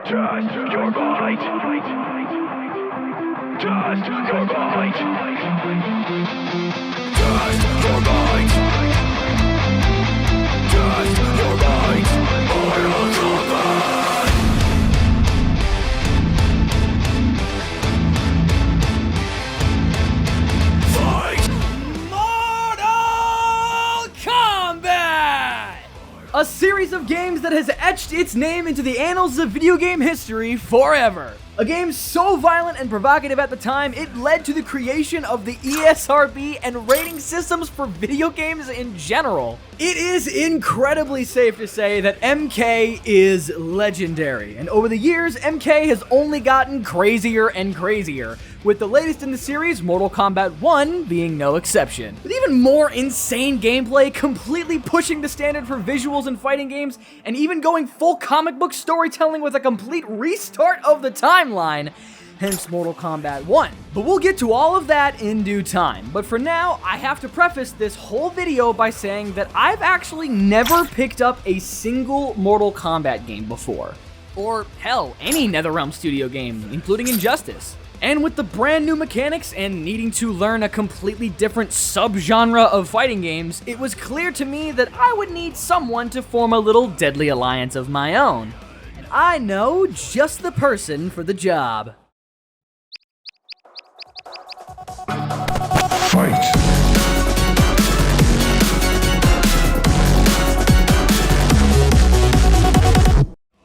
Just your mind. Just your mind. Just your mind. Just your mind. Mortal Kombat. Fight. Mortal Kombat! A series of games that has etched its name into the annals of video game history forever. A game so violent and provocative at the time, it led to the creation of the ESRB and rating systems for video games in general. It is incredibly safe to say that MK is legendary, and over the years, MK has only gotten crazier and crazier, with the latest in the series, Mortal Kombat 1, being no exception. With even more insane gameplay, completely pushing the standard for visuals in fighting games, and even going full comic book storytelling with a complete restart of the timeline, hence Mortal Kombat 1. But we'll get to all of that in due time. But for now, I have to preface this whole video by saying that I've actually never picked up a single Mortal Kombat game before. Or hell, any NetherRealm Studio game, including Injustice. And with the brand new mechanics and needing to learn a completely different subgenre of fighting games, it was clear to me that I would need someone to form a little deadly alliance of my own. And I know just the person for the job. Fight.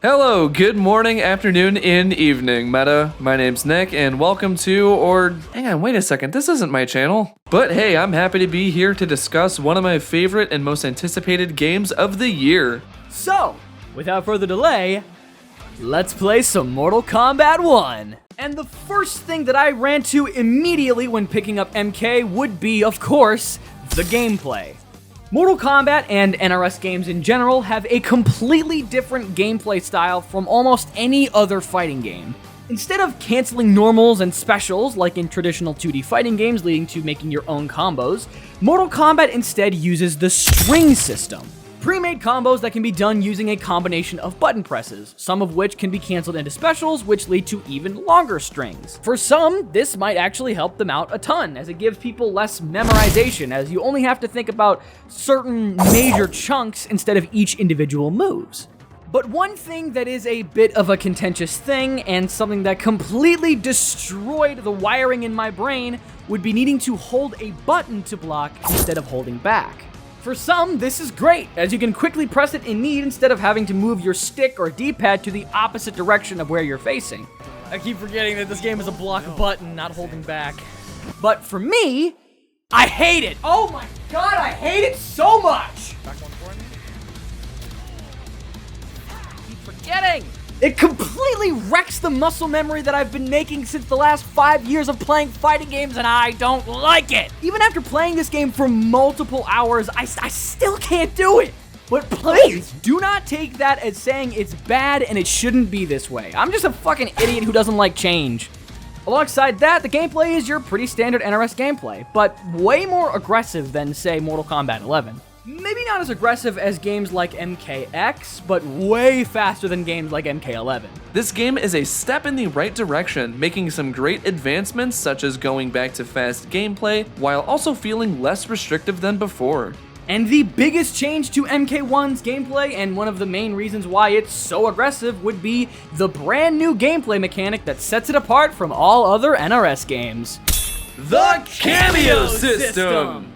Hello, good morning, afternoon, and evening, Meta. My name's Nick, and welcome to, hang on, wait a second, this isn't my channel. But hey, I'm happy to be here to discuss one of my favorite and most anticipated games of the year. So, without further delay, let's play some Mortal Kombat 1. And the first thing that I ran to immediately when picking up MK would be, of course, the gameplay. Mortal Kombat and NRS games in general have a completely different gameplay style from almost any other fighting game. Instead of canceling normals and specials like in traditional 2D fighting games leading to making your own combos, Mortal Kombat instead uses the string system. Pre-made combos that can be done using a combination of button presses, some of which can be canceled into specials, which lead to even longer strings. For some, this might actually help them out a ton, as it gives people less memorization, as you only have to think about certain major chunks instead of each individual moves. But one thing that is a bit of a contentious thing, and something that completely destroyed the wiring in my brain, would be needing to hold a button to block instead of holding back. For some, this is great, as you can quickly press it in need instead of having to move your stick or D-pad to the opposite direction of where you're facing. I keep forgetting that this game is a block button, not holding back. But for me, I hate it. Oh my god, I hate it so much! Back one for me. I keep forgetting! It completely wrecks the muscle memory that I've been making since the last 5 years of playing fighting games, and I don't like it! Even after playing this game for multiple hours, I still can't do it! But please, do not take that as saying it's bad and it shouldn't be this way. I'm just a fucking idiot who doesn't like change. Alongside that, the gameplay is your pretty standard NRS gameplay, but way more aggressive than, say, Mortal Kombat 11. Maybe not as aggressive as games like MKX, but way faster than games like MK11. This game is a step in the right direction, making some great advancements such as going back to fast gameplay, while also feeling less restrictive than before. And the biggest change to MK1's gameplay, and one of the main reasons why it's so aggressive, would be the brand new gameplay mechanic that sets it apart from all other NRS games. The Cameo System!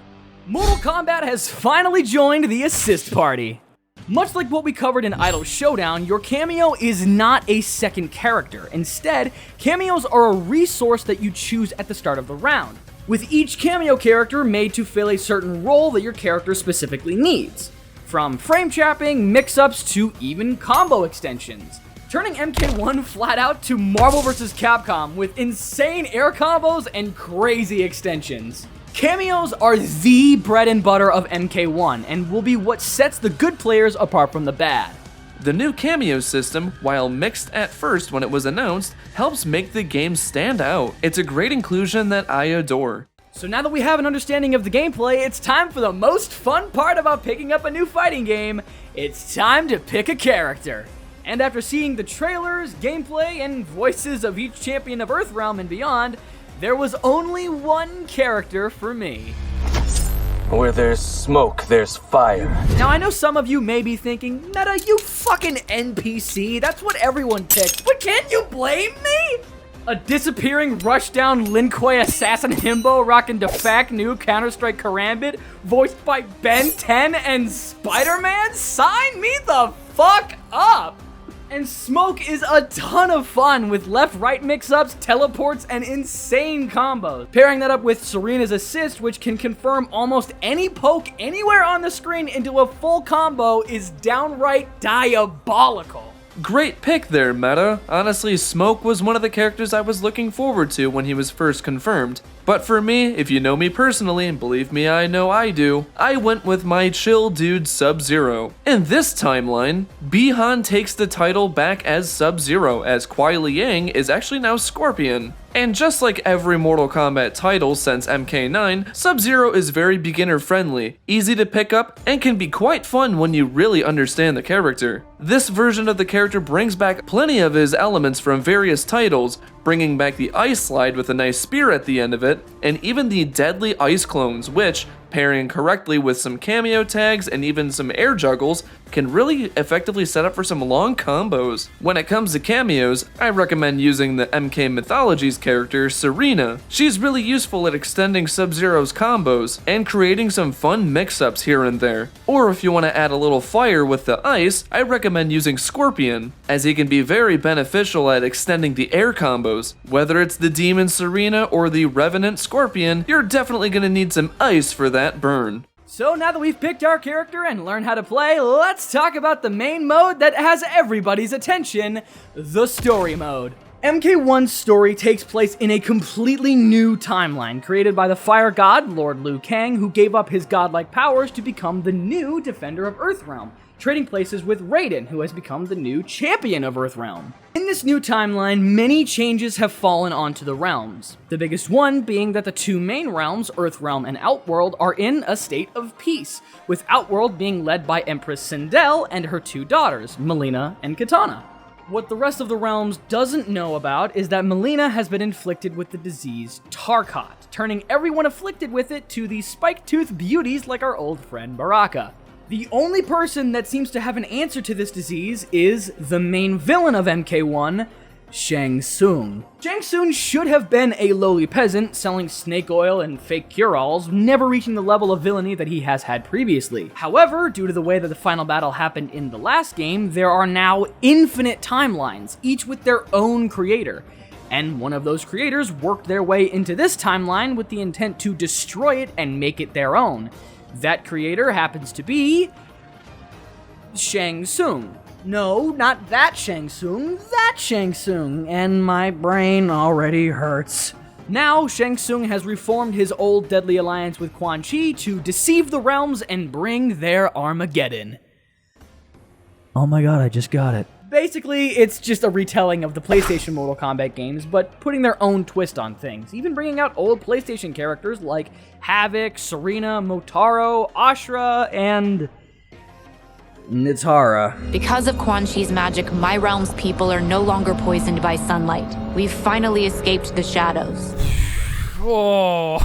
Mortal Kombat has finally joined the assist party. Much like what we covered in Idol Showdown, your cameo is not a second character. Instead, cameos are a resource that you choose at the start of the round, with each cameo character made to fill a certain role that your character specifically needs. From frame trapping, mix-ups, to even combo extensions. Turning MK1 flat out to Marvel vs. Capcom with insane air combos and crazy extensions. Cameos are the bread and butter of MK1 and will be what sets the good players apart from the bad. The new cameo system, while mixed at first when it was announced, helps make the game stand out. It's a great inclusion that I adore. So now that we have an understanding of the gameplay, it's time for the most fun part about picking up a new fighting game. It's time to pick a character. And after seeing the trailers, gameplay, and voices of each champion of Earthrealm and beyond, there was only one character for me. Where there's smoke, there's fire. Now I know some of you may be thinking, Meta, you fucking NPC, that's what everyone picks, but can't you blame me? A disappearing rushdown Lin Kuei assassin himbo rockin' DeFact new Counter-Strike Karambit, voiced by Ben 10 and Spider-Man? Sign me the fuck up! And Smoke is a ton of fun with left-right mix-ups, teleports, and insane combos. Pairing that up with Serena's assist, which can confirm almost any poke anywhere on the screen into a full combo, is downright diabolical. Great pick there, Meta. Honestly, Smoke was one of the characters I was looking forward to when he was first confirmed. But for me, if you know me personally, and believe me, I know I do, I went with my chill dude Sub-Zero. In this timeline, Bihan takes the title back as Sub-Zero, as Kuai Liang is actually now Scorpion. And just like every Mortal Kombat title since MK9, Sub-Zero is very beginner friendly, easy to pick up, and can be quite fun when you really understand the character. This version of the character brings back plenty of his elements from various titles, bringing back the ice slide with a nice spear at the end of it, and even the deadly ice clones, which, pairing correctly with some cameo tags and even some air juggles, can really effectively set up for some long combos. When it comes to cameos, I recommend using the MK Mythologies character, Serena. She's really useful at extending Sub-Zero's combos and creating some fun mix-ups here and there. Or if you want to add a little fire with the ice, I recommend using Scorpion, as he can be very beneficial at extending the air combos. Whether it's the Demon Serena or the Revenant Scorpion, you're definitely going to need some ice for that burn. So now that we've picked our character and learned how to play, let's talk about the main mode that has everybody's attention, the story mode. MK1's story takes place in a completely new timeline created by the fire god, Lord Liu Kang, who gave up his godlike powers to become the new Defender of Earthrealm, trading places with Raiden, who has become the new champion of Earthrealm. In this new timeline, many changes have fallen onto the realms. The biggest one being that the two main realms, Earthrealm and Outworld, are in a state of peace, with Outworld being led by Empress Sindel and her two daughters, Melina and Kitana. What the rest of the realms doesn't know about is that Melina has been inflicted with the disease Tarkat, turning everyone afflicted with it to the spike-toothed beauties like our old friend Baraka. The only person that seems to have an answer to this disease is the main villain of MK1, Shang Tsung. Shang Tsung should have been a lowly peasant selling snake oil and fake cure-alls, never reaching the level of villainy that he has had previously. However, due to the way that the final battle happened in the last game, there are now infinite timelines, each with their own creator. And one of those creators worked their way into this timeline with the intent to destroy it and make it their own. That creator happens to be Shang Tsung. No, not that Shang Tsung, that Shang Tsung, and my brain already hurts. Now, Shang Tsung has reformed his old deadly alliance with Quan Chi to deceive the realms and bring their Armageddon. Oh my god, I just got it. Basically, it's just a retelling of the PlayStation Mortal Kombat games, but putting their own twist on things, even bringing out old PlayStation characters like Havik, Serena, Motaro, Ashra, and Nitara. Because of Quan Chi's magic, my realm's people are no longer poisoned by sunlight. We've finally escaped the shadows. Oh.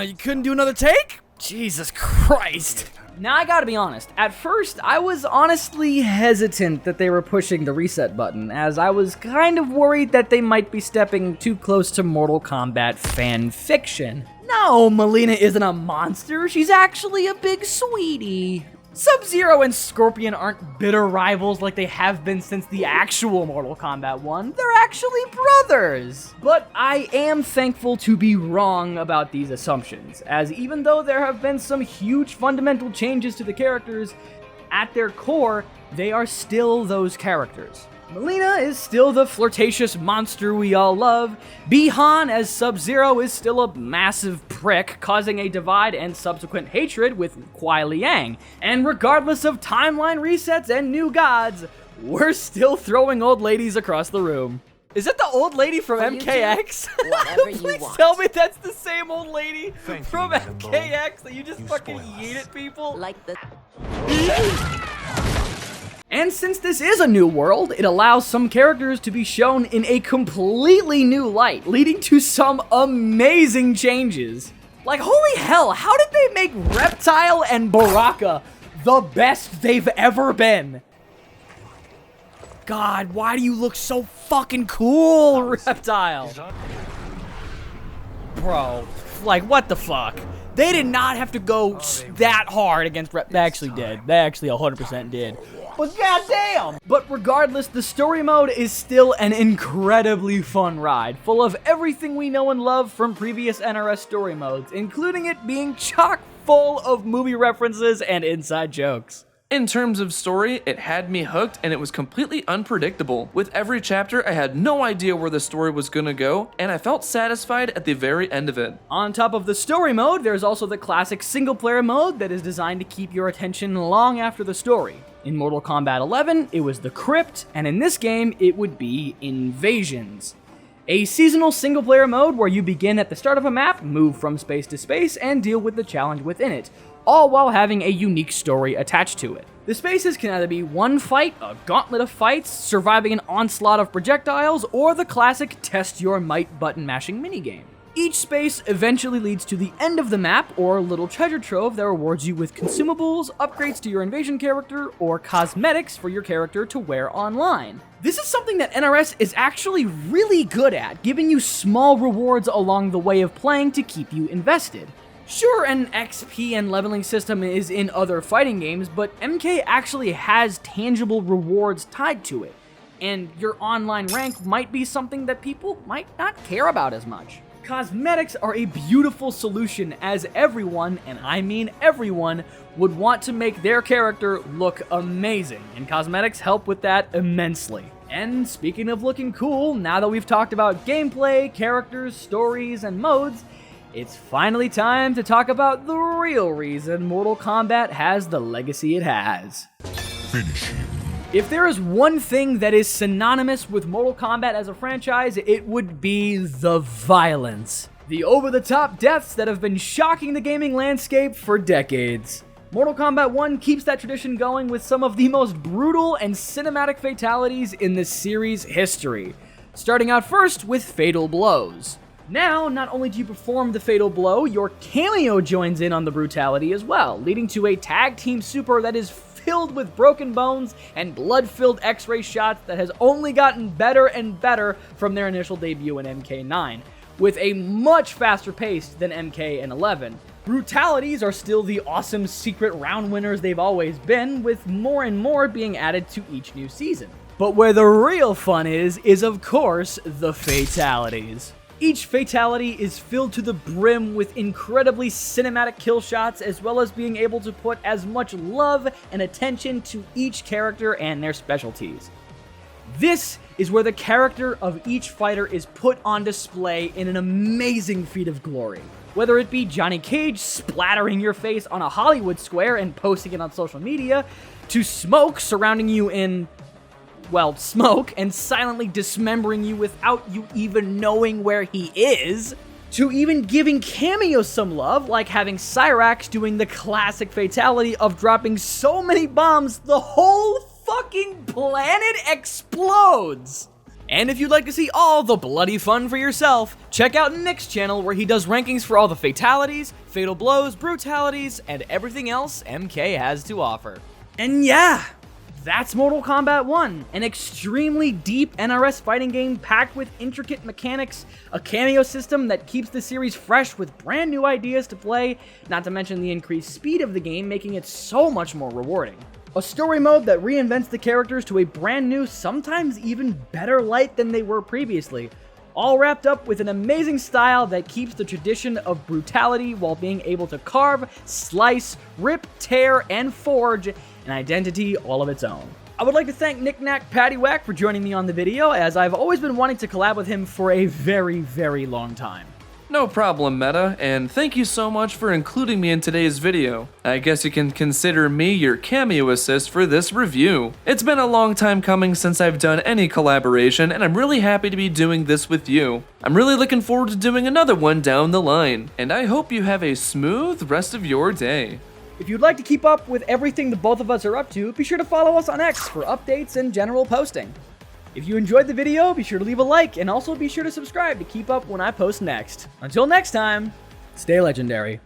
You couldn't do another take? Jesus Christ. Now, I gotta be honest, at first, I was honestly hesitant that they were pushing the reset button, as I was kind of worried that they might be stepping too close to Mortal Kombat fan fiction. No, Melina isn't a monster, she's actually a big sweetie. Sub-Zero and Scorpion aren't bitter rivals like they have been since the actual Mortal Kombat 1. They're actually brothers. But I am thankful to be wrong about these assumptions, as even though there have been some huge fundamental changes to the characters, at their core, they are still those characters. Melina is still the flirtatious monster we all love. Bihan as Sub-Zero is still a massive prick, causing a divide and subsequent hatred with Kuai Liang. And regardless of timeline resets and new gods, we're still throwing old ladies across the room. Is that the old lady from MKX? Whatever you Please want. tell me that's the same old lady from MKX that you just fucking yeet at people. Like the... And since this is a new world, it allows some characters to be shown in a completely new light, leading to some amazing changes. Like, holy hell, how did they make Reptile and Baraka the best they've ever been? God, why do you look so fucking cool, Reptile? Bro, like, what the fuck? They did not have to go that hard against They actually did. They actually 100% did. But goddamn! But regardless, the story mode is still an incredibly fun ride, full of everything we know and love from previous NRS story modes, including it being chock full of movie references and inside jokes. In terms of story, it had me hooked and it was completely unpredictable. With every chapter, I had no idea where the story was gonna go, and I felt satisfied at the very end of it. On top of the story mode, there's also the classic single-player mode that is designed to keep your attention long after the story. In Mortal Kombat 11, it was the Crypt, and in this game, it would be Invasions. A seasonal single-player mode where you begin at the start of a map, move from space to space, and deal with the challenge within it, all while having a unique story attached to it. The spaces can either be one fight, a gauntlet of fights, surviving an onslaught of projectiles, or the classic test your might button mashing minigame. Each space eventually leads to the end of the map or a little treasure trove that rewards you with consumables, upgrades to your invasion character, or cosmetics for your character to wear online. This is something that NRS is actually really good at, giving you small rewards along the way of playing to keep you invested. Sure, an XP and leveling system is in other fighting games, but MK actually has tangible rewards tied to it, and your online rank might be something that people might not care about as much. Cosmetics are a beautiful solution, as everyone, and I mean everyone, would want to make their character look amazing, and cosmetics help with that immensely. And speaking of looking cool, now that we've talked about gameplay, characters, stories, and modes, it's finally time to talk about the real reason Mortal Kombat has the legacy it has. Finish him. If there is one thing that is synonymous with Mortal Kombat as a franchise, it would be the violence. The over-the-top deaths that have been shocking the gaming landscape for decades. Mortal Kombat 1 keeps that tradition going with some of the most brutal and cinematic fatalities in the series' history. Starting out first with Fatal Blows. Now, not only do you perform the fatal blow, your cameo joins in on the brutality as well, leading to a tag team super that is filled with broken bones and blood-filled X-ray shots that has only gotten better and better from their initial debut in MK9, with a much faster pace than MK and 11. Brutalities are still the awesome secret round winners they've always been, with more and more being added to each new season. But where the real fun is of course the fatalities. Each fatality is filled to the brim with incredibly cinematic kill shots, as well as being able to put as much love and attention to each character and their specialties. This is where the character of each fighter is put on display in an amazing feat of glory. Whether it be Johnny Cage splattering your face on a Hollywood square and posting it on social media, to Smoke surrounding you in smoke and silently dismembering you without you even knowing where he is, to even giving cameos some love, like having Cyrax doing the classic fatality of dropping so many bombs the whole fucking planet explodes. And if you'd like to see all the bloody fun for yourself, check out Nick's channel where he does rankings for all the fatalities, fatal blows, brutalities, and everything else MK has to offer. And yeah, that's Mortal Kombat 1, an extremely deep NRS fighting game packed with intricate mechanics, a cameo system that keeps the series fresh with brand new ideas to play, not to mention the increased speed of the game, making it so much more rewarding. A story mode that reinvents the characters to a brand new, sometimes even better light than they were previously, all wrapped up with an amazing style that keeps the tradition of brutality while being able to carve, slice, rip, tear, and forge an identity all of its own. I would like to thank NickNackPaddyWak for joining me on the video, as I've always been wanting to collab with him for a very, very long time. No problem, Meta, and thank you so much for including me in today's video. I guess you can consider me your cameo assist for this review. It's been a long time coming since I've done any collaboration, and I'm really happy to be doing this with you. I'm really looking forward to doing another one down the line, and I hope you have a smooth rest of your day. If you'd like to keep up with everything the both of us are up to, be sure to follow us on X for updates and general posting. If you enjoyed the video, be sure to leave a like and also be sure to subscribe to keep up when I post next. Until next time, stay legendary.